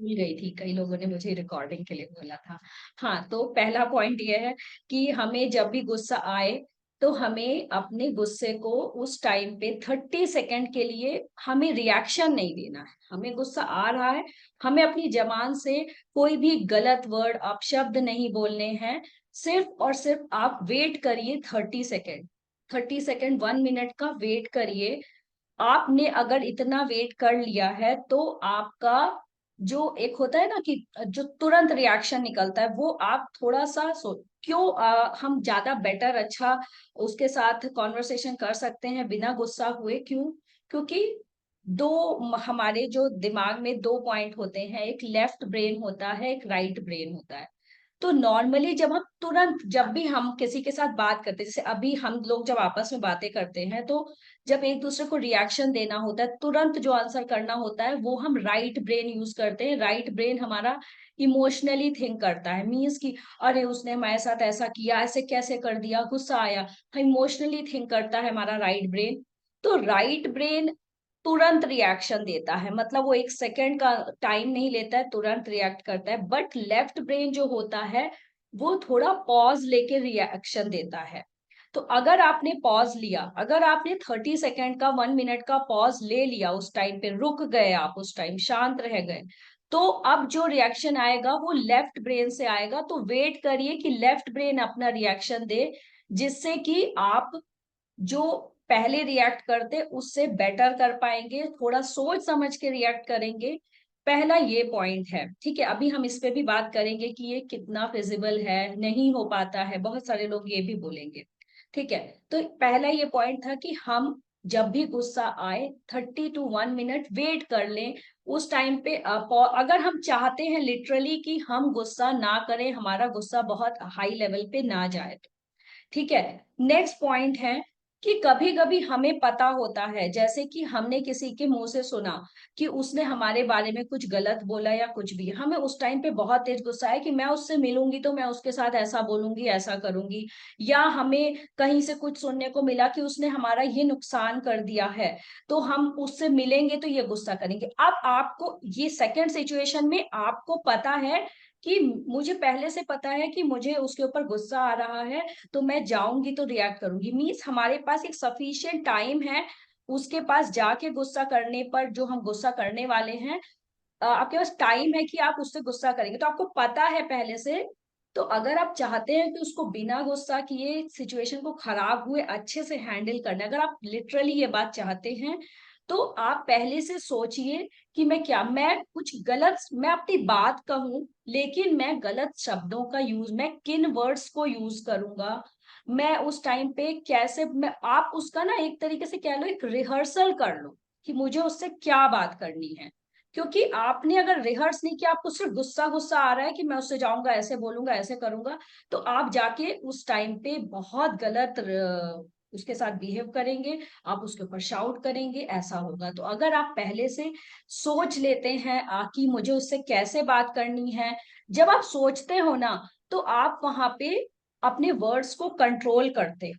भूल गई थी, कई लोगों ने मुझे रिकॉर्डिंग के लिए बोला था। हाँ, तो पहला पॉइंट ये है कि हमें जब भी गुस्सा आए तो हमें अपने गुस्से को उस टाइम पे 30 सेकेंड के लिए हमें रिएक्शन नहीं देना है। हमें गुस्सा आ रहा है, हमें अपनी जबान से कोई भी गलत वर्ड अपशब्द नहीं बोलने हैं। सिर्फ और सिर्फ आप वेट करिए 30 सेकेंड, 30 सेकेंड 1 मिनट का वेट करिए। आपने अगर इतना वेट कर लिया है तो आपका जो एक होता है ना कि जो तुरंत रिएक्शन निकलता है वो आप थोड़ा सा क्यों हम ज्यादा बेटर अच्छा उसके साथ कॉन्वर्सेशन कर सकते हैं बिना गुस्सा हुए। क्यों? क्योंकि दो हमारे जो दिमाग में दो पॉइंट होते हैं, एक लेफ्ट ब्रेन होता है, एक राइट ब्रेन होता है। तो नॉर्मली जब हम तुरंत जब भी हम किसी के साथ बात करते हैं, जैसे अभी हम लोग जब आपस में बातें करते हैं तो जब एक दूसरे को रिएक्शन देना होता है, तुरंत जो आंसर करना होता है वो हम राइट ब्रेन यूज करते हैं। राइट ब्रेन हमारा इमोशनली थिंक करता है, मीन्स कि अरे उसने हमारे साथ ऐसा किया, ऐसे कैसे कर दिया, गुस्सा आया। इमोशनली थिंक करता है हमारा राइट ब्रेन। तो राइट ब्रेन तुरंत रिएक्शन देता है, मतलब वो 1 सेकेंड का टाइम नहीं लेता है, तुरंत रिएक्ट करता है। बट लेफ्ट ब्रेन जो होता है वो थोड़ा पॉज लेके रिएक्शन देता है। तो अगर आपने पॉज लिया, अगर आपने 30 सेकेंड का 1 मिनट का पॉज ले लिया, उस टाइम पे रुक गए, आप उस टाइम शांत रह गए, तो अब जो रिएक्शन आएगा वो लेफ्ट ब्रेन से आएगा। तो वेट करिए कि लेफ्ट ब्रेन अपना रिएक्शन दे, जिससे कि आप जो पहले रिएक्ट करते उससे बेटर कर पाएंगे, थोड़ा सोच समझ के रिएक्ट करेंगे। पहला ये पॉइंट है, ठीक है। अभी हम इस पे भी बात करेंगे कि ये कितना फिजिबल है, नहीं हो पाता है, बहुत सारे लोग ये भी बोलेंगे, ठीक है। तो पहला ये पॉइंट था कि हम जब भी गुस्सा आए 30 to 1 मिनट वेट कर लें। उस टाइम पे अगर हम चाहते हैं लिटरली कि हम गुस्सा ना करें, हमारा गुस्सा बहुत हाई लेवल पे ना जाए, ठीक है। नेक्स्ट पॉइंट है कि कभी कभी हमें पता होता है, जैसे कि हमने किसी के मुंह से सुना कि उसने हमारे बारे में कुछ गलत बोला या कुछ भी, हमें उस टाइम पे बहुत तेज गुस्सा है कि मैं उससे मिलूंगी तो मैं उसके साथ ऐसा बोलूंगी, ऐसा करूंगी। या हमें कहीं से कुछ सुनने को मिला कि उसने हमारा ये नुकसान कर दिया है, तो हम उससे मिलेंगे तो ये गुस्सा करेंगे। अब आपको ये सेकंड सिचुएशन में आपको पता है कि मुझे पहले से पता है कि मुझे उसके ऊपर गुस्सा आ रहा है, तो मैं जाऊंगी तो रिएक्ट करूंगी। मीन्स हमारे पास एक सफिशिएंट टाइम है उसके पास जाके गुस्सा करने पर, जो हम गुस्सा करने वाले हैं। आपके पास टाइम है कि आप उससे गुस्सा करेंगे, तो आपको पता है पहले से। तो अगर आप चाहते हैं कि उसको बिना गुस्सा किए सिचुएशन को खराब हुए अच्छे से हैंडल करना है, अगर आप लिटरली ये बात चाहते हैं, तो आप पहले से सोचिए कि मैं कुछ गलत, मैं अपनी बात कहूं लेकिन मैं गलत शब्दों का यूज, मैं किन वर्ड्स को यूज करूंगा, मैं उस टाइम पे कैसे, मैं आप उसका ना एक तरीके से कह लो एक रिहर्सल कर लो कि मुझे उससे क्या बात करनी है। क्योंकि आपने अगर रिहर्स नहीं किया, आपको सिर्फ गुस्सा गुस्सा आ रहा है कि मैं उससे जाऊंगा, ऐसे बोलूंगा, ऐसे करूंगा, तो आप जाके उस टाइम पे बहुत गलत उसके साथ बिहेव करेंगे, आप उसके ऊपर शाउट करेंगे, ऐसा होगा। तो अगर आप पहले से सोच लेते हैं कि मुझे उससे कैसे बात करनी है, जब आप सोचते हो ना, तो आप वहां पे अपने वर्ड्स को कंट्रोल करते।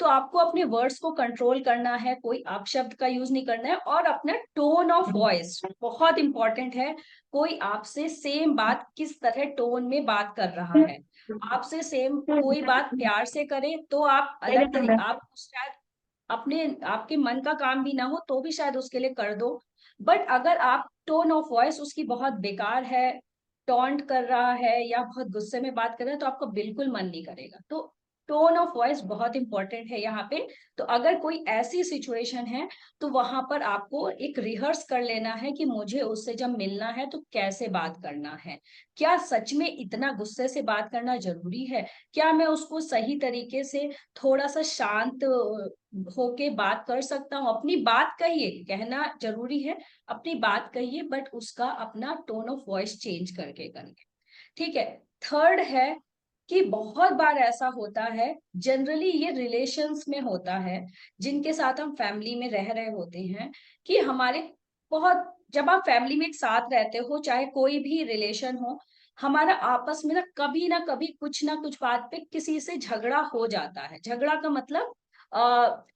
तो आपको अपने वर्ड्स को कंट्रोल करना है, कोई अपशब्द का यूज नहीं करना है, और अपना टोन ऑफ वॉइस बहुत इंपॉर्टेंट है। कोई आपसे सेम बात किस तरह टोन में बात कर रहा है, आपसे सेम कोई बात प्यार से करे तो आप अलग तरीके, आप शायद अपने आपके मन का काम भी ना हो तो भी शायद उसके लिए कर दो। बट अगर आप टोन ऑफ वॉइस उसकी बहुत बेकार है, टॉन्ट कर रहा है या बहुत गुस्से में बात कर रहा है, तो आपको बिल्कुल मन नहीं करेगा। तो टोन ऑफ वॉइस बहुत इंपॉर्टेंट है यहाँ पे। तो अगर कोई ऐसी सिचुएशन है तो वहां पर आपको एक रिहर्स कर लेना है कि मुझे उससे जब मिलना है तो कैसे बात करना है। क्या सच में इतना गुस्से से बात करना जरूरी है? क्या मैं उसको सही तरीके से थोड़ा सा शांत होके बात कर सकता हूँ? अपनी बात कहिए, कहना जरूरी है, अपनी बात कहिए, बट उसका अपना टोन ऑफ वॉइस चेंज करके करिए, ठीक है। थर्ड है कि बहुत बार ऐसा होता है, जनरली ये रिलेशंस में होता है, जिनके साथ हम फैमिली में रह रहे होते हैं, कि हमारे बहुत, जब आप फैमिली में एक साथ रहते हो, चाहे कोई भी रिलेशन हो, हमारा आपस में ना कभी कुछ ना कुछ बात पे किसी से झगड़ा हो जाता है। झगड़ा का मतलब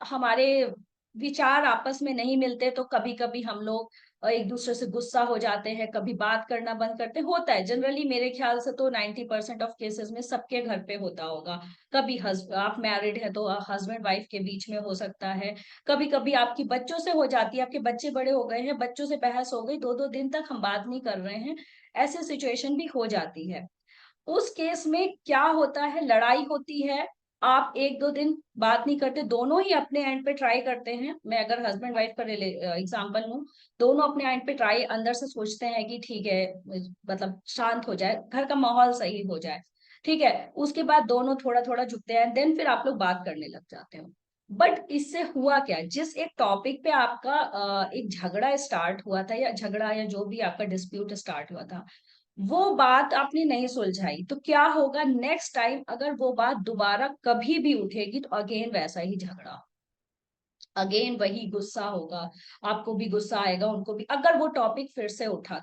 हमारे विचार आपस में नहीं मिलते, तो कभी कभी हम लोग एक दूसरे से गुस्सा हो जाते हैं, कभी बात करना बंद करते हैं, होता है जनरली। मेरे ख्याल से तो 90% ऑफ केसेस में सबके घर पे होता होगा। कभी आप मैरिड है तो हस्बैंड वाइफ के बीच में हो सकता है, कभी कभी आपकी बच्चों से हो जाती है, आपके बच्चे बड़े हो गए हैं, बच्चों से बहस हो गई, 2-2 दिन तक हम बात नहीं कर रहे हैं, ऐसे सिचुएशन भी हो जाती है। उस केस में क्या होता है, लड़ाई होती है, आप 1-2 दिन बात नहीं करते, दोनों ही अपने एंड पे ट्राई करते हैं। मैं अगर हस्बैंड वाइफ का एग्जांपल लूं, दोनों अपने एंड पे ट्राई, अंदर से सोचते हैं कि ठीक है, मतलब शांत हो जाए, घर का माहौल सही हो जाए, ठीक है। उसके बाद दोनों थोड़ा थोड़ा झुकते हैं, देन फिर आप लोग बात करने लग जाते हो। बट इससे हुआ क्या, जिस एक टॉपिक पे आपका एक झगड़ा स्टार्ट हुआ था, या झगड़ा या जो भी आपका डिस्प्यूट स्टार्ट हुआ था, वो बात आपने नहीं सुलझाई, तो क्या होगा, नेक्स्ट टाइम अगर वो बात दोबारा कभी भी उठेगी तो अगेन वैसा ही झगड़ा, अगेन वही गुस्सा होगा, आपको भी गुस्सा आएगा, उनको भी, अगर वो टॉपिक फिर से उठा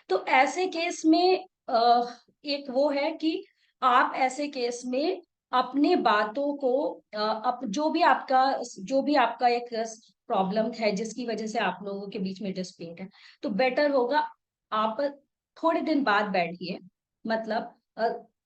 तो ऐसे केस में एक वो है कि आप ऐसे केस में अपने बातों को, जो भी आपका एक प्रॉब्लम है जिसकी वजह से आप लोगों के बीच में डिस्प्यूट है, तो बेटर होगा आप थोड़े दिन बाद बैठिए, मतलब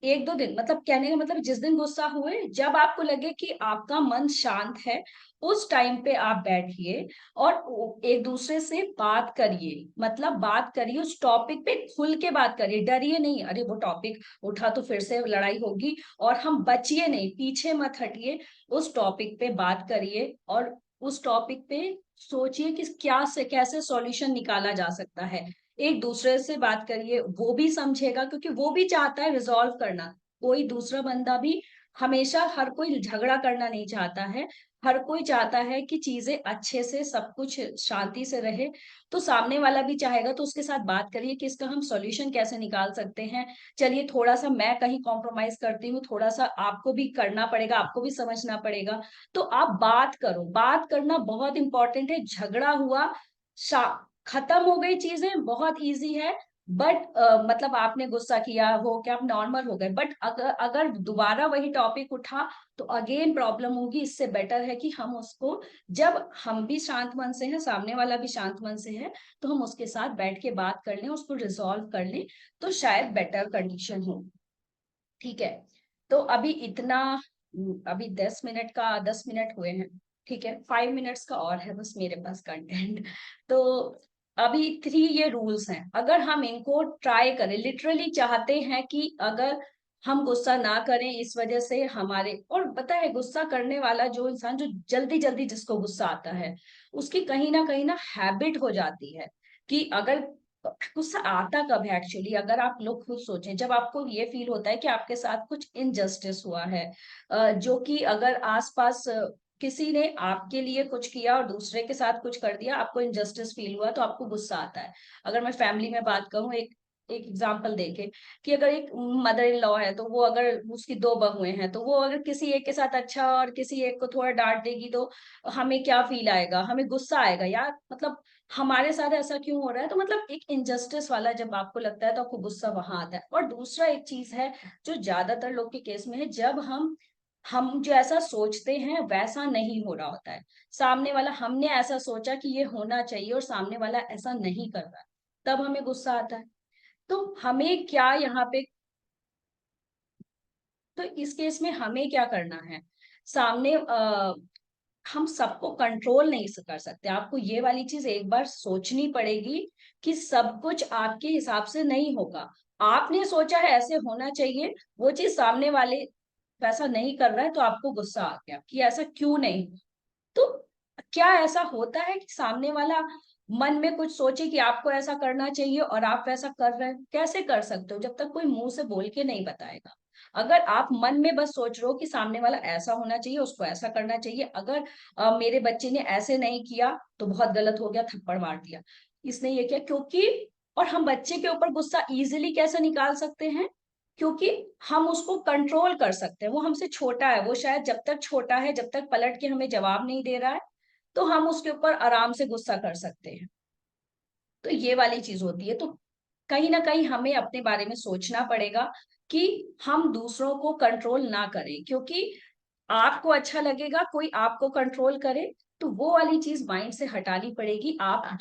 1-2 दिन, मतलब कहने का मतलब जिस दिन गुस्सा हुए, जब आपको लगे कि आपका मन शांत है, उस टाइम पे आप बैठिए और एक दूसरे से बात करिए, मतलब बात करिए उस टॉपिक पे, खुल के बात करिए, डरिए नहीं, अरे वो टॉपिक उठा तो फिर से लड़ाई होगी, और हम बचिए नहीं, पीछे मत हटिए, उस टॉपिक पे बात करिए, और उस टॉपिक पे सोचिए कि क्या से कैसे सॉल्यूशन निकाला जा सकता है। एक दूसरे से बात करिए, वो भी समझेगा, क्योंकि वो भी चाहता है रिजॉल्व करना, कोई दूसरा बंदा भी, हमेशा हर कोई झगड़ा करना नहीं चाहता है, हर कोई चाहता है कि चीजें अच्छे से, सब कुछ शांति से रहे। तो सामने वाला भी चाहेगा, तो उसके साथ बात करिए कि इसका हम सॉल्यूशन कैसे निकाल सकते हैं। चलिए थोड़ा सा मैं कहीं कॉम्प्रोमाइज करती हूँ, थोड़ा सा आपको भी करना पड़ेगा, आपको भी समझना पड़ेगा। तो आप बात करो, बात करना बहुत इंपॉर्टेंट है। झगड़ा हुआ, खत्म हो गई, चीजें बहुत इजी है। बट मतलब आपने गुस्सा किया, हो क्या, आप नॉर्मल हो गए, बट अगर अगर दोबारा वही टॉपिक उठा तो अगेन प्रॉब्लम होगी। इससे बेटर है कि हम उसको, जब हम भी शांत मन से हैं, सामने वाला भी शांत मन से है, तो हम उसके साथ बैठ के बात कर लें, उसको रिजॉल्व कर लें, तो शायद बेटर कंडीशन हो। ठीक है, तो अभी इतना, अभी 10 मिनट हुए हैं, ठीक है, 5 मिनट्स का और है बस मेरे पास कंटेंट। तो अभी 3 ये रूल्स हैं, अगर हम इनको ट्राई करें, लिटरली चाहते हैं कि अगर हम गुस्सा ना करें, इस वजह से हमारे, और पता है गुस्सा करने वाला जो इंसान, जो जल्दी जल्दी जिसको गुस्सा आता है, उसकी कहीं ना हैबिट हो जाती है कि अगर गुस्सा आता कब है एक्चुअली, अगर आप लोग खुद सोचें, जब आपको ये फील होता है कि आपके साथ कुछ इनजस्टिस हुआ है, जो कि अगर आसपास किसी ने आपके लिए कुछ किया और दूसरे के साथ कुछ कर दिया, आपको इनजस्टिस फील हुआ, तो आपको गुस्सा आता है। अगर मैं फैमिली में बात करूं, एक एक एग्जाम्पल देके, कि अगर एक मदर इन लॉ है, तो वो, अगर उसकी 2 बहुएं हैं, तो वो अगर किसी एक के साथ अच्छा और किसी एक को थोड़ा डांट देगी, तो हमें क्या फील आएगा, हमें गुस्सा आएगा यार, मतलब हमारे साथ ऐसा क्यों हो रहा है, तो मतलब एक इनजस्टिस वाला जब आपको लगता है, तो आपको गुस्सा वहां आता है। और दूसरा एक चीज है जो ज्यादातर लोग के केस में है, जब हम जो ऐसा सोचते हैं वैसा नहीं हो रहा होता है, सामने वाला, हमने ऐसा सोचा कि ये होना चाहिए और सामने वाला ऐसा नहीं कर रहा है, तब हमें गुस्सा आता है। तो हमें क्या यहाँ पे, तो इस केस में हमें क्या करना है, सामने हम सबको कंट्रोल नहीं कर सकते, आपको ये वाली चीज एक बार सोचनी पड़ेगी कि सब कुछ आपके हिसाब से नहीं होगा। आपने सोचा है ऐसे होना चाहिए, वो चीज सामने वाले वैसा नहीं कर रहा है, तो आपको गुस्सा आ गया कि ऐसा क्यों नहीं। तो क्या ऐसा होता है कि सामने वाला मन में कुछ सोचे कि आपको ऐसा करना चाहिए और आप वैसा कर रहे हैं? कैसे कर सकते हो, जब तक कोई मुंह से बोल के नहीं बताएगा। अगर आप मन में बस सोच रहे हो कि सामने वाला ऐसा होना चाहिए, उसको ऐसा करना चाहिए, अगर मेरे बच्चे ने ऐसे नहीं किया तो बहुत गलत हो गया, थप्पड़ मार दिया, इसने ये किया, क्योंकि, और हम बच्चे के ऊपर गुस्सा इजीली कैसे निकाल सकते हैं, क्योंकि हम उसको कंट्रोल कर सकते हैं, वो हमसे छोटा है, वो शायद जब तक छोटा है, जब तक पलट के हमें जवाब नहीं दे रहा है, तो हम उसके ऊपर आराम से गुस्सा कर सकते हैं। तो ये वाली चीज होती है। तो कहीं ना कहीं हमें अपने बारे में सोचना पड़ेगा कि हम दूसरों को कंट्रोल ना करें, क्योंकि आपको अच्छा लगेगा कोई आपको कंट्रोल करे, तो वो वाली चीज माइंड से हटानी पड़ेगी। आप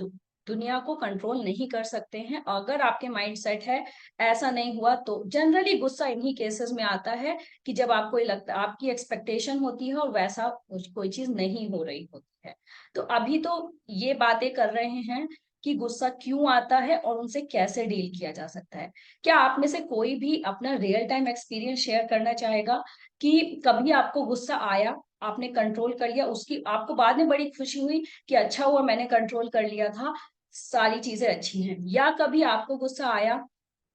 दुनिया को कंट्रोल नहीं कर सकते हैं अगर आपके माइंड सेट है। ऐसा नहीं हुआ तो जनरली गुस्सा इन्हीं केसेस में आता है कि जब आपको ये लगता आपकी एक्सपेक्टेशन होती है और वैसा कोई चीज नहीं हो रही होती है। तो अभी तो ये बातें कर रहे हैं कि गुस्सा क्यों आता है और उनसे कैसे डील किया जा सकता है। क्या आप में से कोई भी अपना रियल टाइम एक्सपीरियंस शेयर करना चाहेगा कि कभी आपको गुस्सा आया, आपने कंट्रोल कर लिया, उसकी आपको बाद में बड़ी खुशी हुई कि अच्छा हुआ मैंने कंट्रोल कर लिया था, सारी चीजें अच्छी हैं, या कभी आपको गुस्सा आया,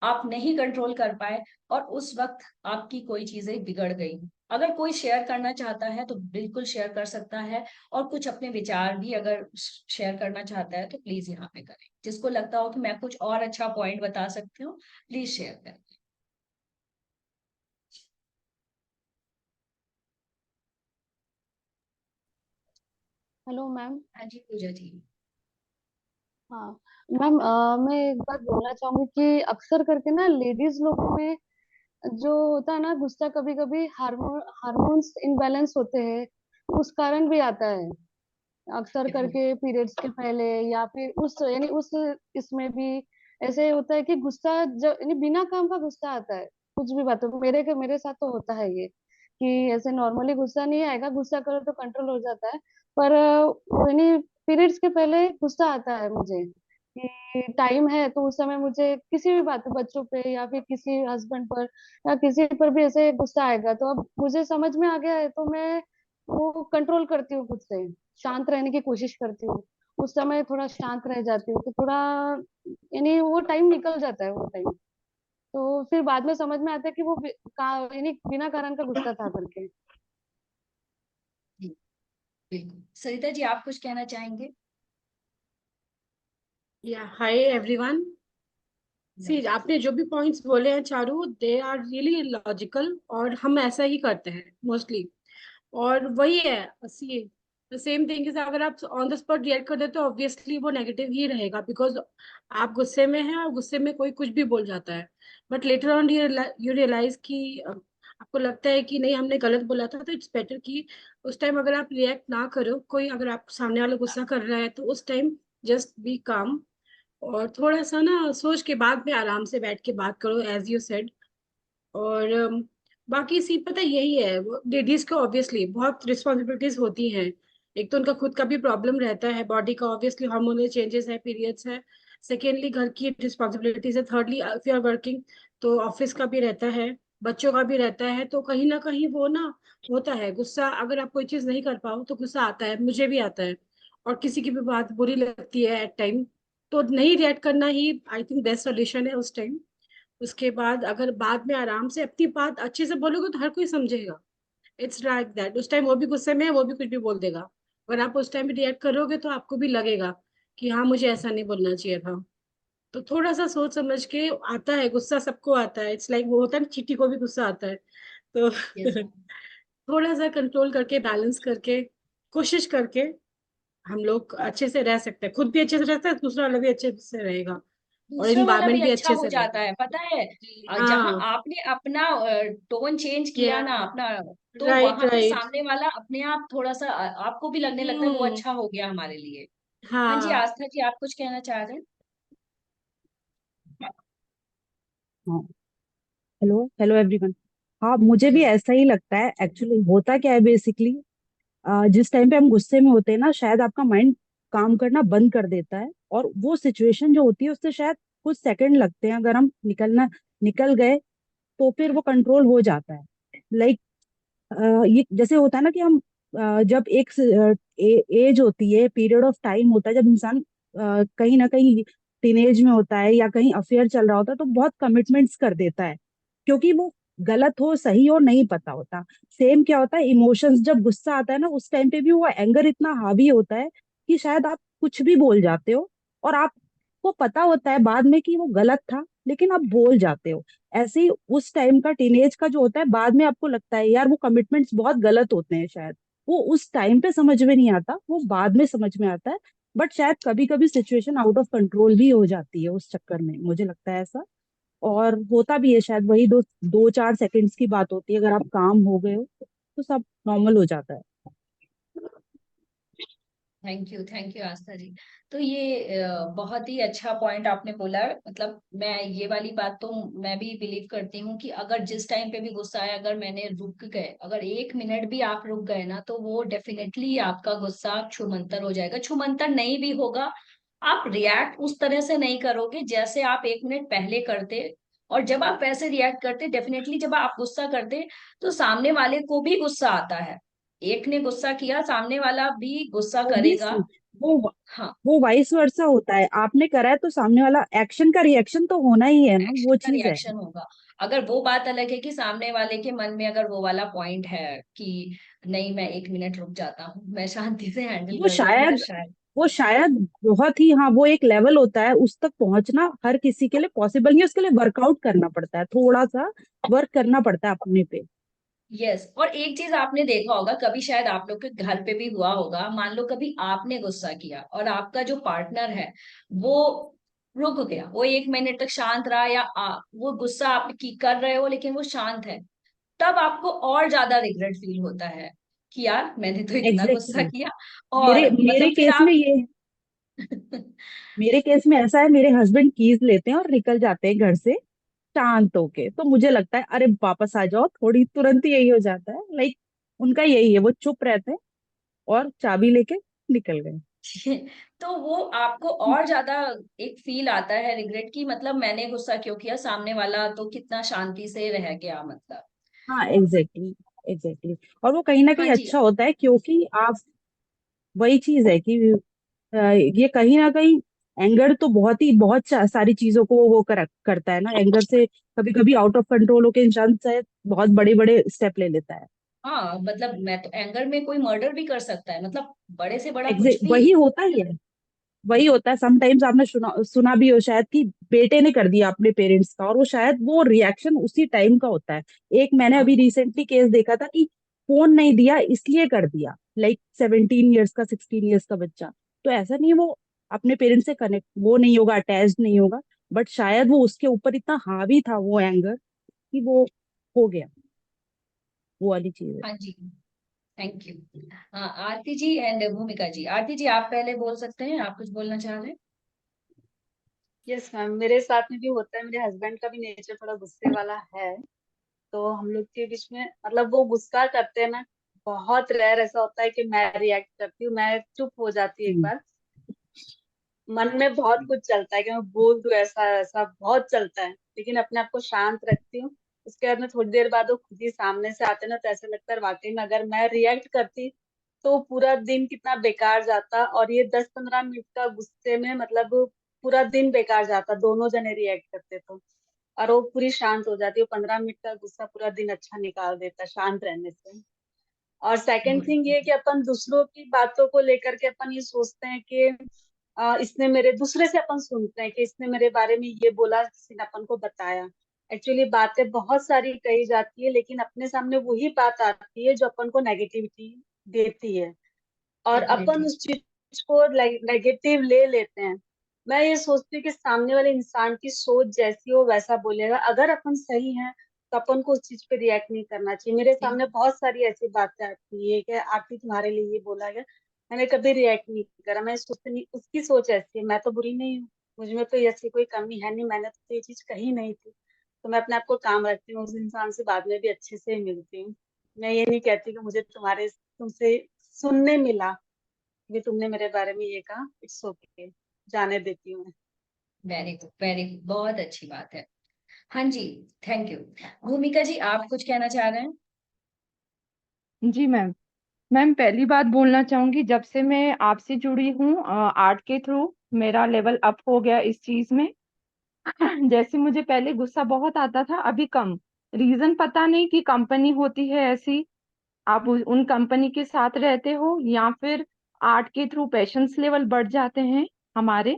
आप नहीं कंट्रोल कर पाए और उस वक्त आपकी कोई चीजें बिगड़ गई। अगर कोई शेयर करना चाहता है तो बिल्कुल शेयर कर सकता है, और कुछ अपने विचार भी अगर शेयर करना चाहता है तो प्लीज यहाँ पे करें। जिसको लगता हो कि मैं कुछ और अच्छा पॉइंट बता सकती हूँ, प्लीज शेयर करें। Hello ma'am. हाँ जी पूजा जी। हाँ मैम, मैं एक बात बोलना चाहूंगी कि अक्सर करके ना लेडीज लोगों में जो होता है ना गुस्सा, कभी कभी हार्मोन्स इनबैलेंस होते हैं, उस कारण भी आता है। अक्सर करके पीरियड्स के पहले या फिर उस यानी उस इसमें भी ऐसे होता है कि गुस्सा जब यानी बिना काम का गुस्सा आता है। कुछ भी बात हो, मेरे साथ तो होता है ये कि ऐसे नॉर्मली गुस्सा नहीं आएगा, गुस्सा करो तो कंट्रोल हो जाता है। पर यानी पीरियड्स के पहले गुस्सा आता है मुझे कि टाइम है तो उस समय मुझे किसी भी बात पे, बच्चों पे या फिर किसी हस्बैंड पर या किसी पर भी ऐसे गुस्सा आएगा, तो अब मुझे समझ में आ गया है तो मैं वो कंट्रोल करती हूँ खुद से, शांत रहने की कोशिश करती हूँ। उस समय थोड़ा शांत रह जाती हूँ तो थोड़ा यानी वो टाइम निकल जाता है वो टाइम। तो फिर बाद में समझ में आता है कि वो यानी बिना कारण का गुस्सा था करके। जी, बिल्कुल। सरिता जी आप कुछ कहना चाहेंगे? या हाय एवरीवन। सी आपने जो भी पॉइंट्स बोले हैं चारों, दे आर रियली लॉजिकल और हम ऐसा ही करते हैं मोस्टली। और वही है, see the same thing is, अगर आप ऑन द स्पॉट रिएक्ट कर देते तो ऑब्वियसली वो नेगेटिव ही रहेगा, बिकॉज आप गुस्से में हैं और गुस्से में कोई कुछ भी बोल जाता है। But later on you realise कि आपको लगता है कि नहीं हमने गलत बोला था, तो इट्स बेटर कि उस टाइम अगर आप रिएक्ट ना करो, कोई अगर आप सामने वाला गुस्सा कर रहा है तो उस टाइम जस्ट बी काम और थोड़ा सा ना सोच के बाद में आराम से बैठ के बात करो, एज यू सेड। और बाकी सी पता है यही है, लेडीज को ऑब्वियसली बहुत रिस्पॉन्सिबिलिटीज होती हैं। एक तो उनका खुद का भी प्रॉब्लम रहता है, बॉडी का ऑब्वियसली हार्मोनल चेंजेस है, पीरियड्स है। सेकेंडली घर की रिस्पॉन्सिबिलिटीज है। Thirdly if you are working तो ऑफिस का भी रहता है, बच्चों का भी रहता है, तो कहीं ना कहीं वो ना होता है गुस्सा। अगर आप कोई चीज नहीं कर पाओ तो गुस्सा आता है, मुझे भी आता है। और किसी की भी बात बुरी लगती है एट टाइम, तो नहीं रिएक्ट करना ही आई थिंक बेस्ट सोल्यूशन है उस टाइम। उसके बाद अगर बाद में आराम से अपनी बात अच्छे से बोलोगे तो हर कोई समझेगा। इट्स लाइक दैट, उस टाइम वो भी गुस्से में है, वो भी कुछ भी बोल देगा। अगर आप उस टाइम भी रिएक्ट करोगे तो आपको भी लगेगा कि हाँ मुझे ऐसा नहीं बोलना चाहिए था। तो थोड़ा सा सोच समझ के, आता है गुस्सा, सबको आता है। इट्स लाइक वो होता है ना, चींटी को भी गुस्सा आता है। तो यस। थोड़ा सा कंट्रोल करके, बैलेंस करके, कोशिश करके हम लोग अच्छे से रह सकते हैं। खुद भी अच्छे से रहता है, दूसरा वाला भी अच्छे से रहेगा और दूसरा वाला भी इन्वायरमेंट भी अच्छा अच्छे हो से जाता रहेगा। है, पता है। जहां हाँ। आपने अपना टोन चेंज या किया ना अपना, तो राइट वहां पे राइट। सामने वाला अपने आप थोड़ा सा आपको भी लगने लगता है वो हम्म। अच्छा हो गया हमारे लिए। हाँ जी हाँ। आस्था जी आप कुछ कहना चाह रहे हाँ। Hello hello everyone. हाँ, मुझे भी हैं? ऐसा ही लगता है। एक्चुअली होता क्या है बेसिकली, जिस टाइम पे हम गुस्से में होते हैं ना, शायद आपका माइंड काम करना बंद कर देता है, और वो सिचुएशन जो होती है उससे शायद कुछ सेकंड लगते हैं, अगर हम निकल गए तो फिर वो कंट्रोल हो जाता है। लाइक ये जैसे होता है ना कि हम जब एक एज होती है, पीरियड ऑफ टाइम होता है, जब इंसान कहीं ना कहीं टीनेज में होता है या कहीं अफेयर चल रहा होता है, तो बहुत कमिटमेंट्स कर देता है, क्योंकि वो गलत हो सही हो नहीं पता होता। सेम क्या होता है, इमोशंस जब गुस्सा आता है ना, उस टाइम पे भी वो एंगर इतना हावी होता है कि शायद आप कुछ भी बोल जाते हो, और आपको पता होता है बाद में कि वो गलत था, लेकिन आप बोल जाते हो। ऐसे ही उस टाइम का, टीनेज का जो होता है, बाद में आपको लगता है यार वो कमिटमेंट्स बहुत गलत होते हैं शायद। वो उस टाइम पे समझ में नहीं आता, वो बाद में समझ में आता है। बट शायद कभी कभी सिचुएशन आउट ऑफ कंट्रोल भी हो जाती है उस चक्कर में, मुझे लगता है ऐसा। और होता भी है शायद, वही दो दो चार सेकंड्स की बात होती है, अगर आप काम हो गए हो तो सब नॉर्मल हो जाता है। थैंक यू आस्था जी। तो ये बहुत ही अच्छा पॉइंट आपने बोला। मतलब मैं ये वाली बात तो मैं भी बिलीव करती हूँ कि अगर जिस टाइम पे भी गुस्सा आया, अगर मैंने रुक गए, अगर 1 मिनट भी आप रुक गए ना, तो वो डेफिनेटली आपका गुस्सा छूमंतर हो जाएगा। छूमंतर नहीं भी होगा, आप रिएक्ट उस तरह से नहीं करोगे जैसे आप 1 मिनट पहले करते। और जब आप वैसे रिएक्ट करते, डेफिनेटली जब आप गुस्सा करते तो सामने वाले को भी गुस्सा आता है। एक ने गुस्सा किया, सामने वाला भी गुस्सा करेगा। ऑब्वियसली वो हाँ, वो वाइस वर्सा होता है, आपने करा है तो सामने वाला एक्शन का रिएक्शन तो होना ही है ना, एक्शन वो का चीज है। रिएक्शन होगा। अगर वो बात अलग है कि सामने वाले के मन में अगर वो वाला पॉइंट है कि नहीं, मैं 1 मिनट रुक जाता हूँ, मैं शांति से हैंडल वो कर लूंगी, तो शायद शायद। वो शायद बहुत ही, हाँ, वो एक लेवल होता है, उस तक पहुंचना हर किसी के लिए पॉसिबल नहीं है, उसके लिए वर्कआउट करना पड़ता है, थोड़ा सा वर्क करना पड़ता है अपने पे। यस। और एक चीज आपने देखा होगा, कभी शायद आप लोग के घर पे भी हुआ होगा, मान लो कभी आपने गुस्सा किया और आपका जो पार्टनर है वो रुक गया, वो 1 मिनट तक शांत रहा, या वो गुस्सा आप की कर रहे हो लेकिन वो शांत है, तब आपको और ज्यादा रिग्रेट फील होता है कि यार मैंने तो इतना गुस्सा एग्जैक्टली किया। मेरे और मेरे मतलब फिर केस में आप ये मेरे केस में ऐसा है, मेरे हस्बैंड कीज लेते हैं और निकल जाते हैं घर से शांत होके, तो मुझे लगता है अरे वापस आ जाओ, थोड़ी तुरंत ही यही हो जाता है, लाइक उनका यही है, वो चुप रहते हैं और चाबी लेके निकल गए। तो वो आपको और ज्यादा एक फील आता है रिग्रेट की, मतलब मैंने गुस्सा क्यों किया, सामने वाला तो कितना शांति से रह गया, मतलब। हाँ एग्जैक्टली एग्जैक्टली। और वो कहीं ना हाँ कहीं जी। अच्छा होता है, क्योंकि आप, वही चीज है कि ये कहीं ना कहीं एंगर तो बहुत सारी चीजों को वो करता है ना, एंगर से कभी कभी आउट ऑफ कंट्रोल होके इंसान से बहुत बड़े बड़े स्टेप ले लेता है। हाँ, मतलब मैं तो एंगर में कोई मर्डर भी कर सकता है, मतलब बड़े से बड़ा कुछ एग्जैक्ट भी। वही होता ही है, वही होता है। समटाइम्स आपने सुना भी हो शायद कि बेटे ने कर दिया अपने पेरेंट्स का, और वो शायद वो रिएक्शन उसी टाइम का होता है। एक मैंने हाँ, अभी रिसेंटली केस देखा था कि फोन नहीं दिया इसलिए कर दिया, लाइक 17 ईयर्स का, 16 ईयर्स का बच्चा। तो ऐसा नहीं है वो अपने पेरेंट्स से कनेक्ट वो नहीं होगा, अटैच्ड नहीं होगा, बट शायद वो उसके ऊपर इतना हावी था वो एंगर कि वो हो गया, वो वाली चीज है। हाँ जी। Thank you. हाँ, आरती जी एंड भूमिका जी। आरती जी, आप पहले बोल सकते हैं, आप कुछ बोलना चाह रहे हैं। यस मैम, मेरे साथ में भी होता है। मेरे हस्बैंड का भी नेचर थोड़ा गुस्से वाला है। तो हम लोग के बीच में मतलब वो गुस्सा करते हैं ना, बहुत रेयर ऐसा होता है कि मैं रिएक्ट करती हूँ। मैं चुप हो जाती हूँ एक हम्म। बार। मन में बहुत कुछ चलता है कि मैं बोल दूं, ऐसा ऐसा बहुत चलता है, लेकिन अपने आप को शांत रखती हूँ। उसके बाद में थोड़ी देर बाद वो खुद ही सामने से आते ना, तो ऐसा लगता है वाकई में अगर मैं रिएक्ट करती तो पूरा दिन कितना बेकार जाता। और ये 10-15 मिनट का गुस्से में मतलब पूरा दिन बेकार जाता, दोनों जने रिएक्ट करते तो। और वो पूरी शांत हो जाती है। 15 मिनट का गुस्सा पूरा दिन अच्छा निकाल देता शांत रहने से। और सेकंड थिंग ये कि अपन दूसरों की बातों को लेकर के अपन ये सोचते हैं कि इसने मेरे दूसरे से अपन सुनते हैं कि इसने मेरे बारे में ये बोला, किसी ने अपन को बताया। एक्चुअली बातें बहुत सारी कही जाती है, लेकिन अपने सामने वही बात आती है जो अपन को नेगेटिविटी देती है, और अपन डेफिनेटली। उस चीज को नेगेटिव ले लेते हैं। मैं ये सोचती हूँ कि सामने वाले इंसान की सोच जैसी हो वैसा बोलेगा। अगर अपन सही हैं तो अपन को उस चीज पे रिएक्ट नहीं करना चाहिए। मेरे सामने बहुत सारी ऐसी बातें आती है कि आरती तुम्हारे लिए ये बोला गया, मैंने कभी रिएक्ट नहीं करा। मैं सोचती नहीं, उसकी सोच ऐसी है, मैं तो बुरी नहीं हूँ, मुझ में तो ऐसी कोई कमी है नहीं, मैंने तो ये चीज कही नहीं थी। तो मैं अपने आप को काम रखती हूँ, उस इंसान से बाद में भी अच्छे से मिलती हूँ। मैं ये नहीं कहती कि मुझे तुमसे सुनने मिला ये, तुमने मेरे बारे में ये कहा, इट्स ओके, जाने देती हूँ मैं। वेरी गुड, वेरी गुड, बहुत अच्छी बात है। हाँ जी। Thank you. भूमिका जी, आप कुछ कहना चाह रहे हैं। जी मैम। मैम पहली बात बोलना चाहूंगी, जब से मैं आपसे जुड़ी हूँ आर्ट के थ्रू मेरा लेवल अप हो गया इस चीज में। जैसे मुझे पहले गुस्सा बहुत आता था, अभी कम। रीजन पता नहीं कि कंपनी होती है ऐसी, आप उन कंपनी के साथ रहते हो, या फिर आर्ट के थ्रू पेशेंस लेवल बढ़ जाते हैं हमारे।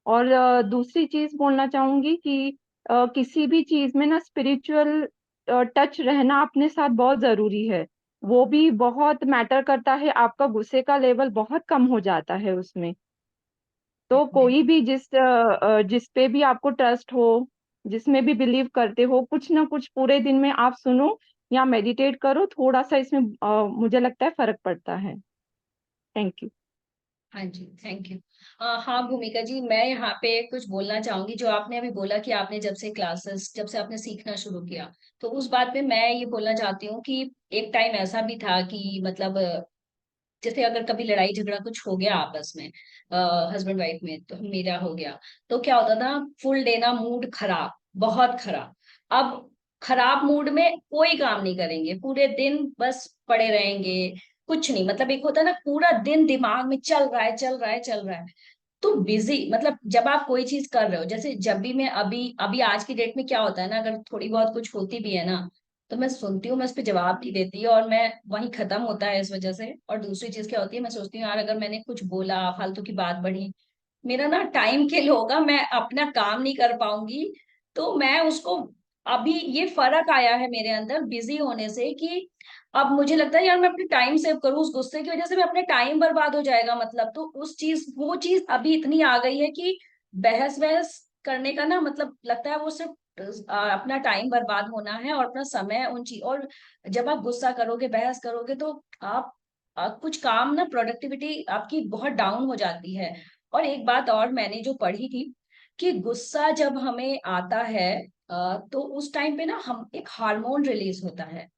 और दूसरी चीज बोलना चाहूंगी कि किसी भी चीज में ना स्पिरिचुअल टच रहना अपने साथ बहुत जरूरी है। वो भी बहुत मैटर करता है, आपका गुस्से का लेवल बहुत कम हो जाता है उसमें। तो कोई डेफिनेटली। भी जिस पे भी आपको ट्रस्ट हो, जिसमें भी बिलीव करते हो, कुछ ना कुछ पूरे दिन में आप सुनो या मेडिटेट करो, थोड़ा सा इसमें मुझे लगता है फर्क पड़ता है। Thank you. हाँ जी, थैंक यू। हाँ भूमिका जी, मैं यहाँ पे कुछ बोलना चाहूंगी। जो आपने अभी बोला कि आपने जब से आपने सीखना शुरू किया, तो उस बात पे मैं ये बोलना चाहती हूँ कि एक टाइम ऐसा भी था कि मतलब जैसे अगर कभी लड़ाई झगड़ा कुछ हो गया आपस में, हस्बैंड वाइफ में, तो मेरा हो गया, तो क्या होता था, फुल डे ना मूड खराब, बहुत खराब। अब खराब मूड में कोई काम नहीं करेंगे, पूरे दिन बस पड़े रहेंगे, कुछ नहीं। मतलब एक होता है ना, पूरा दिन दिमाग में चल रहा है, चल रहा है, चल रहा है। तो बिजी, मतलब जब आप कोई चीज कर रहे हो, जैसे जब भी मैं अभी अभी आज की डेट में क्या होता है ना, अगर थोड़ी बहुत कुछ होती भी है ना, तो मैं सुनती हूँ, मैं उस पर जवाब नहीं देती, और मैं वहीं खत्म होता है इस वजह से। और दूसरी चीज क्या होती है, मैं सोचती हूँ यार अगर मैंने कुछ बोला, फालतू की बात बढ़ी, मेरा ना टाइम किल होगा, मैं अपना काम नहीं कर पाऊंगी। तो मैं उसको, अभी ये फर्क आया है मेरे अंदर बिजी होने से, कि अब मुझे लगता है यार मैं अपने टाइम सेव करूँ, उस गुस्से की वजह से मैं अपने टाइम बर्बाद हो जाएगा, मतलब तो उस चीज वो चीज अभी इतनी आ गई है कि बहस बहस करने का ना, मतलब लगता है वो सिर्फ अपना टाइम बर्बाद होना है, और अपना समय उन चीज। और जब आप गुस्सा करोगे, बहस करोगे, तो आप कुछ काम ना, प्रोडक्टिविटी आपकी बहुत डाउन हो जाती है। और एक बात और मैंने जो पढ़ी थी, कि गुस्सा जब हमें आता है, तो उस टाइम पे ना हम एक हार्मोन रिलीज होता है,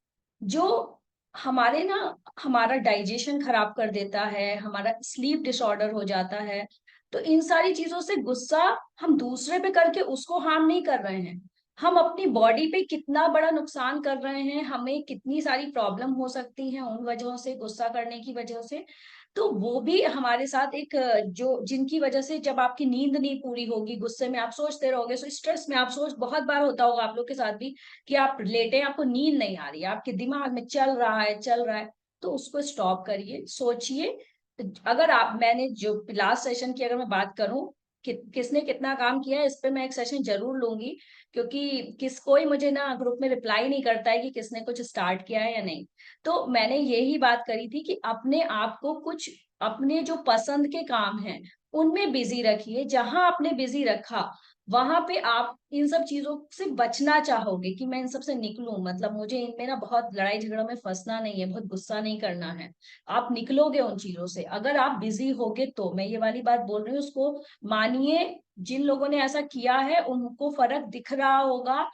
जो हमारे ना, हमारा डाइजेशन खराब कर देता है, हमारा स्लीप डिसऑर्डर हो जाता है। तो इन सारी चीजों से गुस्सा हम दूसरे पे करके उसको हार्म नहीं कर रहे हैं, हम अपनी बॉडी पे कितना बड़ा नुकसान कर रहे हैं, हमें कितनी सारी प्रॉब्लम हो सकती हैं उन वजहों से, गुस्सा करने की वजह से। तो वो भी हमारे साथ एक, जो जिनकी वजह से जब आपकी नींद नहीं पूरी होगी, गुस्से में आप सोचते रहोगे, सो स्ट्रेस में आप सोच, बहुत बार होता होगा आप लोग के साथ भी, कि आप लेटे, आपको नींद नहीं आ रही है, आपके दिमाग में चल रहा है, चल रहा है। तो उसको स्टॉप करिए, सोचिए। अगर आप, मैंने जो लास्ट सेशन की अगर मैं बात करूं, किसने कितना काम किया है, इस पे मैं एक सेशन जरूर लूंगी, क्योंकि कोई मुझे ना ग्रुप में रिप्लाई नहीं करता है कि किसने कुछ स्टार्ट किया है या नहीं। तो मैंने यही बात करी थी कि अपने आप को कुछ, अपने जो पसंद के काम हैं उनमें बिजी रखिए। जहां आपने बिजी रखा, वहां पे आप इन सब चीजों से बचना चाहोगे, कि मैं इन सब से निकलूं, मतलब मुझे इनमें ना बहुत लड़ाई झगड़ों में फंसना नहीं है, बहुत गुस्सा नहीं करना है। आप निकलोगे उन चीजों से अगर आप बिजी होगे, तो मैं ये वाली बात बोल रही हूँ, उसको मानिए। जिन लोगों ने ऐसा किया है उनको फर्क दिख रहा होगा,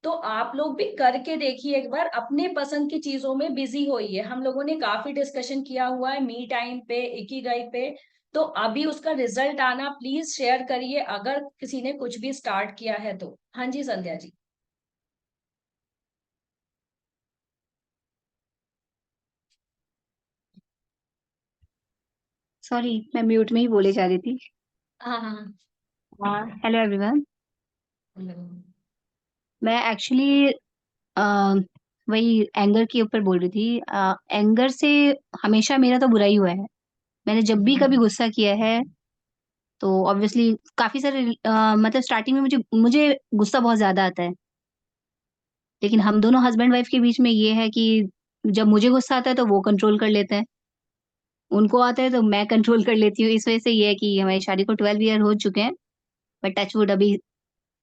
तो आप लोग भी करके देखिए एक बार, अपने पसंद की चीजों में बिजी होइए। हम लोगों ने काफी डिस्कशन किया हुआ है मी टाइम पे, इकिगाई पे, तो अभी उसका रिजल्ट आना, प्लीज शेयर करिए अगर किसी ने कुछ भी स्टार्ट किया है तो। हाँ जी संध्या जी। सॉरी, मैं म्यूट में ही बोले जा रही थी। हाँ हाँ हेलो एवरीवन। हाँ। मैं एक्चुअली वही एंगर के ऊपर बोल रही थी। एंगर से हमेशा मेरा तो बुरा ही हुआ है। मैंने जब भी कभी गुस्सा किया है तो ऑब्वियसली काफी सारे मतलब स्टार्टिंग में मुझे मुझे गुस्सा बहुत ज्यादा आता है। लेकिन हम दोनों हस्बैंड वाइफ के बीच में ये है कि जब मुझे गुस्सा आता है तो वो कंट्रोल कर लेते हैं, उनको आता है तो मैं कंट्रोल कर लेती हूँ। इस वजह से ये है कि हमारी शादी को 12 ईयर हो चुके हैं, बट टचवुड अभी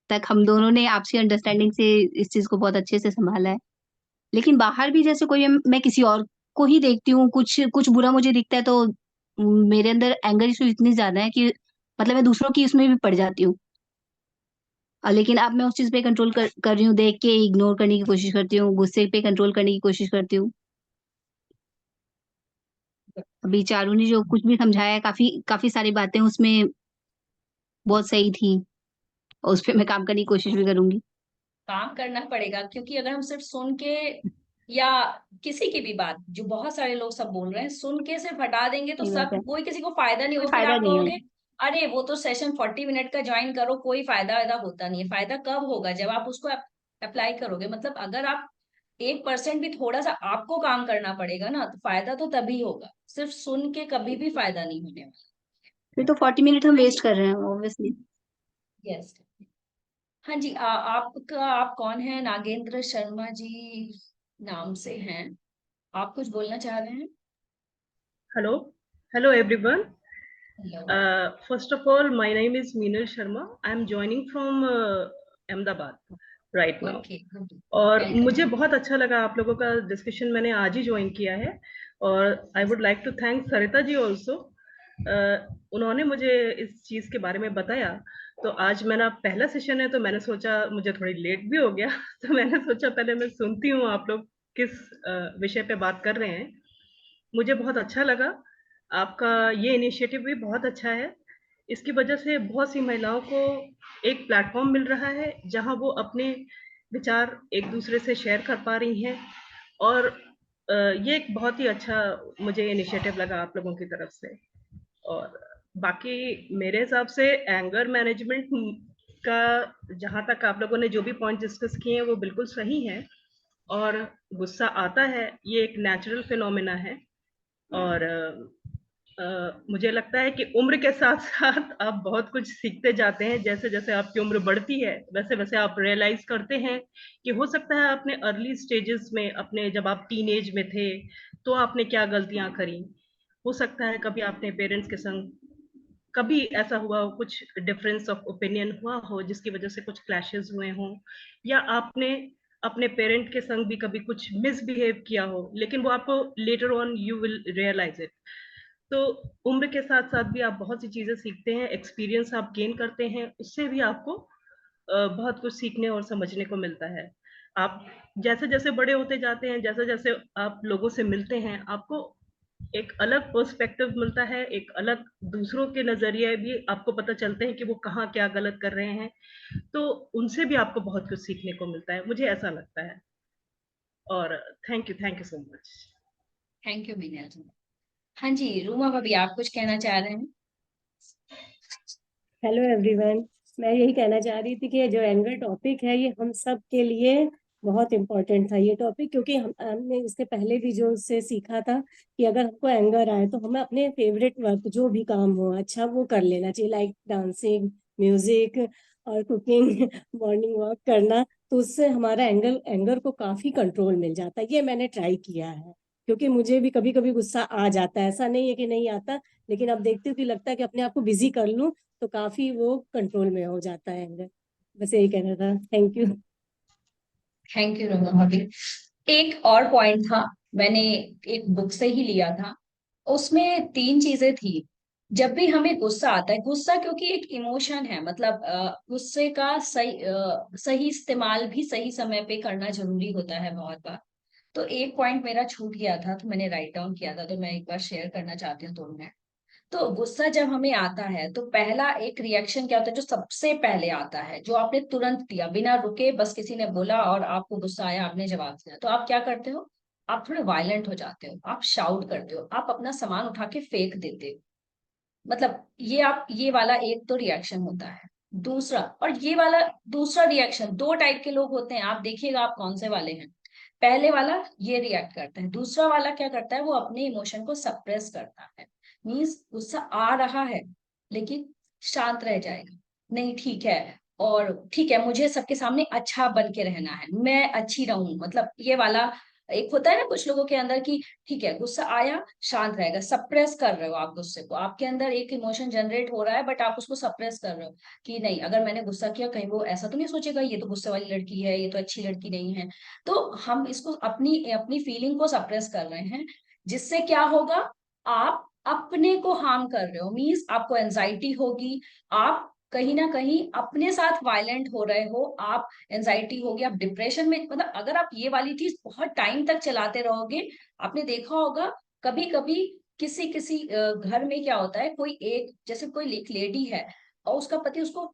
तक हम दोनों ने आपसी अंडरस्टैंडिंग से इस चीज को बहुत अच्छे से संभाला है। लेकिन बाहर भी जैसे कोई मैं किसी और को ही देखती हूँ, कुछ कुछ बुरा मुझे दिखता है तो मेरे अंदर एंगर इशू इतनी ज्यादा है कि मतलब मैं दूसरों की उसमें भी पड़ जाती हूँ। लेकिन अब मैं उस चीज पे कंट्रोल कर रही हूँ, देख के इग्नोर करने की कोशिश करती हूँ, गुस्से पे कंट्रोल करने की कोशिश करती हूँ। अभी चारू ने जो कुछ भी समझाया है, काफी काफी सारी बातें उसमें बहुत सही थी, और उस पे मैं काम करने की कोशिश भी करूंगी। काम करना पड़ेगा, क्योंकि अगर हम सिर्फ सुन के, या किसी की भी बात, जो बहुत सारे लोग सब बोल रहे हैं, सुन के सिर्फ हटा देंगे, तो सही बात सब है, कोई किसी को फायदा नहीं कोई होगा। फिर फायदा आप नहीं है। कहोगे अरे वो तो सेशन 40 मिनट का ज्वाइन करो, कोई फायदा वायदा होता नहीं है। फायदा कब होगा, जब आप उसको अप्लाई करोगे। मतलब अगर आप 1% भी थोड़ा सा आपको काम करना पड़ेगा ना, तो फायदा तो तभी होगा, सिर्फ सुन के कभी भी फायदा नहीं होने वाला। फिर तो 40 मिनट हम हाँ वेस्ट जी। कर रहे हैं ऑब्वियसली। यस। हाँ जी, आपका, आप कौन है? नागेंद्र शर्मा जी नाम से हैं, आप कुछ बोलना चाह रहे हैं? Hello, hello everyone. Hello. First of all, my name is Meenal Sharma. I am joining from Ahmedabad right now. Okay, good. और वेलकम मुझे जी। बहुत अच्छा लगा आप लोगों का डिस्कशन, मैंने आज ही ज्वाइन किया है। और I would like to thank Sarita ji also उन्होंने मुझे इस चीज के बारे में बताया, तो आज मेरा पहला सेशन है, तो मैंने सोचा, मुझे थोड़ी लेट भी हो गया तो मैंने सोचा पहले मैं सुनती हूँ आप लोग किस विषय पे बात कर रहे हैं। मुझे बहुत अच्छा लगा, आपका ये इनिशिएटिव भी बहुत अच्छा है। इसकी वजह से बहुत सी महिलाओं को एक प्लेटफॉर्म मिल रहा है जहां वो अपने विचार एक दूसरे से शेयर कर पा रही हैं, और ये एक बहुत ही अच्छा मुझे इनिशिएटिव लगा आप लोगों की तरफ से। और बाकी मेरे हिसाब से एंगर मैनेजमेंट का, जहां तक आप लोगों ने जो भी पॉइंट डिस्कस किए हैं वो बिल्कुल सही है, और गुस्सा आता है, ये एक नेचुरल फिनोमेना है। और मुझे लगता है कि उम्र के साथ साथ आप बहुत कुछ सीखते जाते हैं। जैसे जैसे आपकी उम्र बढ़ती है वैसे वैसे आप रियलाइज करते हैं कि हो सकता है अपने अर्ली स्टेजेस में, अपने जब आप टीनेज में थे, तो आपने क्या गलतियां करी। हो सकता है कभी आपने पेरेंट्स के संग कभी ऐसा हुआ हो, कुछ डिफरेंस ऑफ ओपिनियन हुआ हो जिसकी वजह से कुछ क्लैशेस हुए हों, या आपने अपने पेरेंट के संग भी कभी कुछ मिसबिहेव किया हो, लेकिन वो आपको later on you will realise it. तो उम्र के साथ साथ भी आप बहुत सी चीजें सीखते हैं, एक्सपीरियंस आप गेन करते हैं, उससे भी आपको बहुत कुछ सीखने और समझने को मिलता है। आप जैसे जैसे बड़े होते जाते हैं, जैसे जैसे आप लोगों से मिलते हैं, आपको एक अलग पर्सपेक्टिव मिलता है, एक अलग दूसरों के नजरिए भी आपको पता चलते हैं कि वो कहाँ क्या गलत कर रहे हैं, तो उनसे भी आपको बहुत कुछ सीखने को मिलता है, मुझे ऐसा लगता है। और thank you so much. Thank you Meenal ji. हाँ जी, रूमा भाभी, आप कुछ कहना चाह रहे हैं? Hello everyone. मैं यही कहना चाह रही थी कि जो एंगर टॉपिक है ये हम सब के लिए बहुत इम्पोर्टेंट था ये टॉपिक, क्योंकि हमने इसके पहले भी जो उससे सीखा था कि अगर हमको एंगर आए तो हमें अपने फेवरेट वर्क जो भी काम हो अच्छा वो कर लेना चाहिए, लाइक डांसिंग, म्यूजिक और कुकिंग मॉर्निंग वॉक करना। तो उससे हमारा एंगर को काफी कंट्रोल मिल जाता है। ये मैंने ट्राई किया है, क्योंकि मुझे भी कभी कभी गुस्सा आ जाता है, ऐसा नहीं है कि नहीं आता, लेकिन अब देखती हूँ कि लगता है कि अपने आप को बिजी कर लूं तो काफी वो कंट्रोल में हो जाता है एंगर। बस यही कहना था। Thank you. Thank you Ruma भाभी। एक और पॉइंट था, मैंने एक बुक से ही लिया था, उसमें 3 चीजें थी। जब भी हमें गुस्सा आता है, गुस्सा क्योंकि एक इमोशन है, मतलब गुस्से का सही इस्तेमाल भी सही समय पे करना जरूरी होता है बहुत बार। तो एक पॉइंट मेरा छूट गया था, तो मैंने राइट डाउन किया था, तो मैं एक बार शेयर करना चाहती हूँ 2 मिनट। तो गुस्सा जब हमें आता है तो पहला एक रिएक्शन क्या होता है, जो सबसे पहले आता है, जो आपने तुरंत दिया, बिना रुके, बस किसी ने बोला और आपको गुस्सा आया, आपने जवाब दिया, तो आप क्या करते हो? आप थोड़े वायलेंट हो जाते हो, आप शाउट करते हो, आप अपना सामान उठा के फेंक देते हो। मतलब ये वाला एक तो रिएक्शन होता है। दूसरा, और ये वाला दूसरा रिएक्शन, 2 टाइप के लोग होते हैं, आप देखिएगा आप कौन से वाले हैं। पहले वाला ये रिएक्ट करता है, दूसरा वाला क्या करता है, वो अपने इमोशन को सप्रेस करता है। मीन्स गुस्सा आ रहा है लेकिन शांत रह जाएगा, नहीं ठीक है, और ठीक है, मुझे सबके सामने अच्छा बन के रहना है, मैं अच्छी रहूं, मतलब ये वाला एक होता है ना कुछ लोगों के अंदर की, ठीक है गुस्सा आया, शांत रहेगा, सप्रेस कर रहे हो आप गुस्से को, आपके अंदर एक इमोशन जनरेट हो रहा है बट आप उसको सप्रेस कर रहे हो कि नहीं, अगर मैंने गुस्सा किया कहीं वो ऐसा तो नहीं सोचेगा ये तो गुस्से वाली लड़की है, ये तो अच्छी लड़की नहीं है। तो हम इसको अपनी अपनी फीलिंग को सप्रेस कर रहे हैं, जिससे क्या होगा, आप अपने को हार्म कर रहे हो, मीन्स आपको एंजाइटी होगी, आप कहीं ना कहीं अपने साथ वायलेंट हो रहे हो, आप एंजाइटी होगी, आप डिप्रेशन में, मतलब अगर आप ये वाली चीज बहुत टाइम तक चलाते रहोगे, आपने देखा होगा कभी कभी किसी किसी घर में क्या होता है, कोई एक जैसे कोई एक लेडी है और उसका पति उसको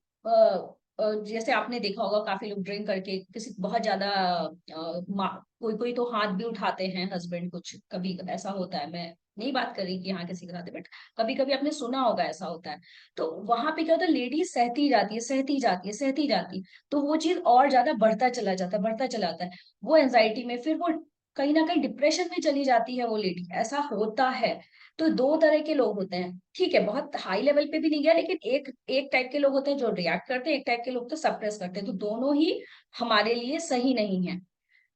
जैसे आपने देखा होगा काफी लोग ड्रिंक करके किसी बहुत ज्यादा कोई कोई तो हाथ भी उठाते हैं हस्बैंड, कुछ कभी ऐसा होता है, मैं नहीं बात कर रही कि हाँ किसी के साथ, बट कभी कभी आपने सुना होगा ऐसा होता है। तो वहां पे क्या होता है, लेडीज सहती जाती है, सहती जाती है, सहती जाती है, तो वो चीज और ज्यादा बढ़ता चला जाता है, बढ़ता चला जाता है, वो एंजाइटी में, फिर वो कहीं ना कहीं डिप्रेशन में चली जाती है वो लेडी, ऐसा होता है। तो 2 तरह के लोग होते हैं, ठीक है, बहुत हाई लेवल पे भी नहीं गया, लेकिन एक एक टाइप के लोग होते हैं जो रिएक्ट करते हैं, एक टाइप के लोग तो सप्रेस करते हैं, तो दोनों ही हमारे लिए सही नहीं है,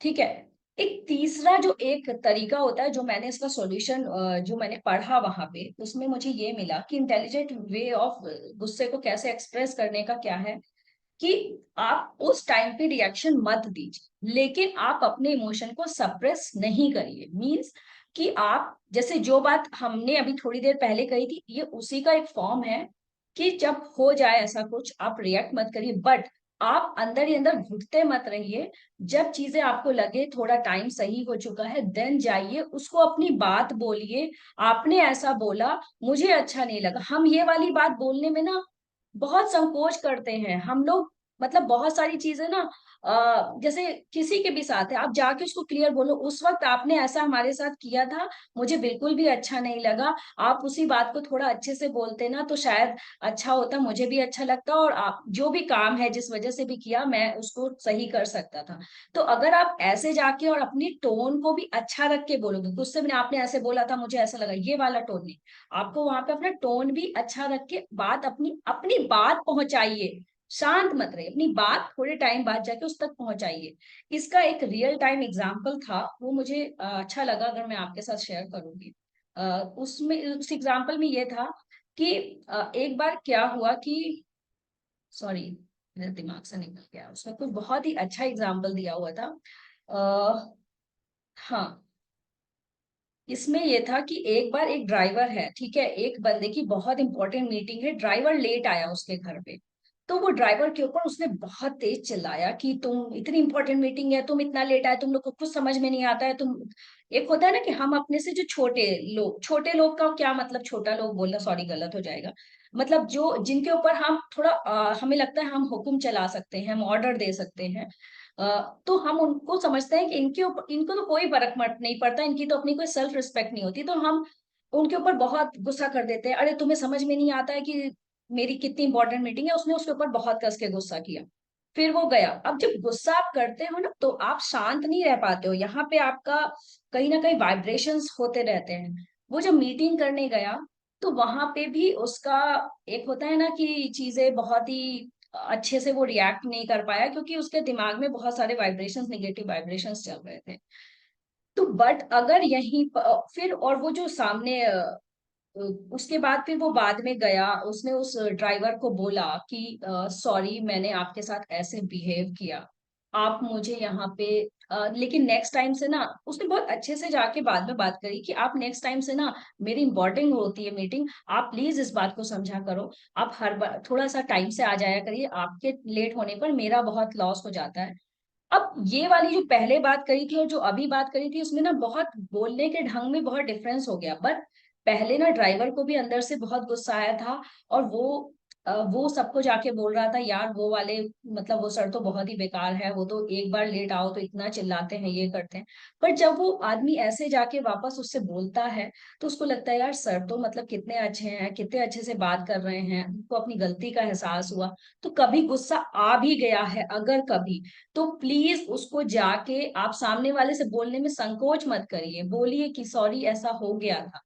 ठीक है। एक तीसरा जो एक तरीका होता है, जो मैंने इसका सॉल्यूशन जो मैंने पढ़ा वहां पे, उसमें मुझे ये मिला कि इंटेलिजेंट वे ऑफ गुस्से को कैसे एक्सप्रेस करने का क्या है, कि आप उस टाइम पे रिएक्शन मत दीजिए, लेकिन आप अपने इमोशन को सप्रेस नहीं करिए। मींस कि आप जैसे जो बात हमने अभी थोड़ी देर पहले कही थी, ये उसी का एक फॉर्म है कि जब हो जाए ऐसा कुछ आप रिएक्ट मत करिए, बट आप अंदर ही अंदर घुटते मत रहिए। जब चीजें आपको लगे थोड़ा टाइम सही हो चुका है, देन जाइए उसको अपनी बात बोलिए। आपने ऐसा बोला, मुझे अच्छा नहीं लगा। हम ये वाली बात बोलने में ना बहुत संकोच करते हैं हम लोग। मतलब बहुत सारी चीजें ना जैसे किसी के भी साथ है, आप जाके उसको क्लियर बोलो, उस वक्त आपने ऐसा हमारे साथ किया था, मुझे बिल्कुल भी अच्छा नहीं लगा। आप उसी बात को थोड़ा अच्छे से बोलते ना तो शायद अच्छा होता, मुझे भी अच्छा लगता, और आप जो भी काम है जिस वजह से भी किया मैं उसको सही कर सकता था। तो अगर आप ऐसे जाके और अपनी टोन को भी अच्छा रख के बोलोगे, गुस्से में आपने ऐसे बोला था मुझे ऐसा लगा, ये वाला टोन नहीं, आपको वहां पे अपना टोन भी अच्छा रख के बात अपनी अपनी बात पहुंचाइए। शांत मत रहिए, अपनी बात थोड़े टाइम बाद जाके उस तक पहुंचाइए। इसका एक रियल टाइम एग्जांपल था, वो मुझे अच्छा लगा, अगर मैं आपके साथ शेयर करूंगी। उसमें उस एग्जांपल में ये था कि एक बार क्या हुआ कि, सॉरी मेरे दिमाग से निकल गया, उसमें कुछ बहुत ही अच्छा एग्जांपल दिया हुआ था। हाँ, इसमें ये था कि एक बार एक ड्राइवर है, ठीक है, एक बंदे की बहुत इंपॉर्टेंट मीटिंग है, ड्राइवर लेट आया उसके घर पे। तो वो ड्राइवर के ऊपर उसने बहुत तेज चिल्लाया कि तुम, इतनी इंपॉर्टेंट मीटिंग है, तुम इतना लेट आए, तुम लोग को कुछ समझ में नहीं आता है। तुम, एक होता है ना कि हम अपने से जो छोटे लोग का क्या मतलब, छोटा लोग बोलना सॉरी गलत हो जाएगा, मतलब जो जिनके ऊपर हम थोड़ा हमें लगता है हम हुक्म चला सकते हैं, हम ऑर्डर दे सकते हैं, तो हम उनको समझते हैं कि इनके ऊपर, इनको तो कोई फर्क नहीं पड़ता, इनकी तो अपनी कोई सेल्फ रिस्पेक्ट नहीं होती, तो हम उनके ऊपर बहुत गुस्सा कर देते हैं। अरे तुम्हें समझ में नहीं आता है कि मेरी कितनी इंपॉर्टेंट मीटिंग है। उसने उसके ऊपर बहुत कस के गुस्सा किया, फिर वो गया। अब जब गुस्सा आप करते हो ना तो आप शांत नहीं रह पाते हो, यहाँ पे आपका कहीं ना कहीं वाइब्रेशंस होते रहते हैं। वो जब मीटिंग करने गया तो वहां पे भी उसका एक होता है ना कि चीजें बहुत ही अच्छे से वो रिएक्ट नहीं कर पाया, क्योंकि उसके दिमाग में बहुत सारे वाइब्रेशंस, नेगेटिव वाइब्रेशंस चल रहे थे। तो बट अगर फिर, और वो जो सामने उसके बाद फिर वो बाद में गया, उसने उस ड्राइवर को बोला कि सॉरी मैंने आपके साथ ऐसे बिहेव किया, आप मुझे यहाँ पे लेकिन नेक्स्ट टाइम से ना, उसने बहुत अच्छे से जाके बाद में बात करी कि आप नेक्स्ट टाइम से ना, मेरी इंपॉर्टेंट होती है मीटिंग, आप प्लीज इस बात को समझा करो, आप हर बार थोड़ा सा टाइम से आ जाया करिए, आपके लेट होने पर मेरा बहुत लॉस हो जाता है। अब ये वाली जो पहले बात करी थी और जो अभी बात करी थी, उसमें ना बहुत बोलने के ढंग में बहुत डिफरेंस हो गया। बट पहले ना ड्राइवर को भी अंदर से बहुत गुस्सा आया था, और वो सबको जाके बोल रहा था यार वो वाले, मतलब वो सर तो बहुत ही बेकार है, वो तो एक बार लेट आओ तो इतना चिल्लाते हैं, ये करते हैं। पर जब वो आदमी ऐसे जाके वापस उससे बोलता है तो उसको लगता है यार सर तो मतलब कितने अच्छे हैं, कितने अच्छे से बात कर रहे हैं, उनको अपनी गलती का एहसास हुआ। तो कभी गुस्सा आ भी गया है अगर कभी, तो प्लीज उसको जाके आप सामने वाले से बोलने में संकोच मत करिए, बोलिए कि सॉरी ऐसा हो गया था।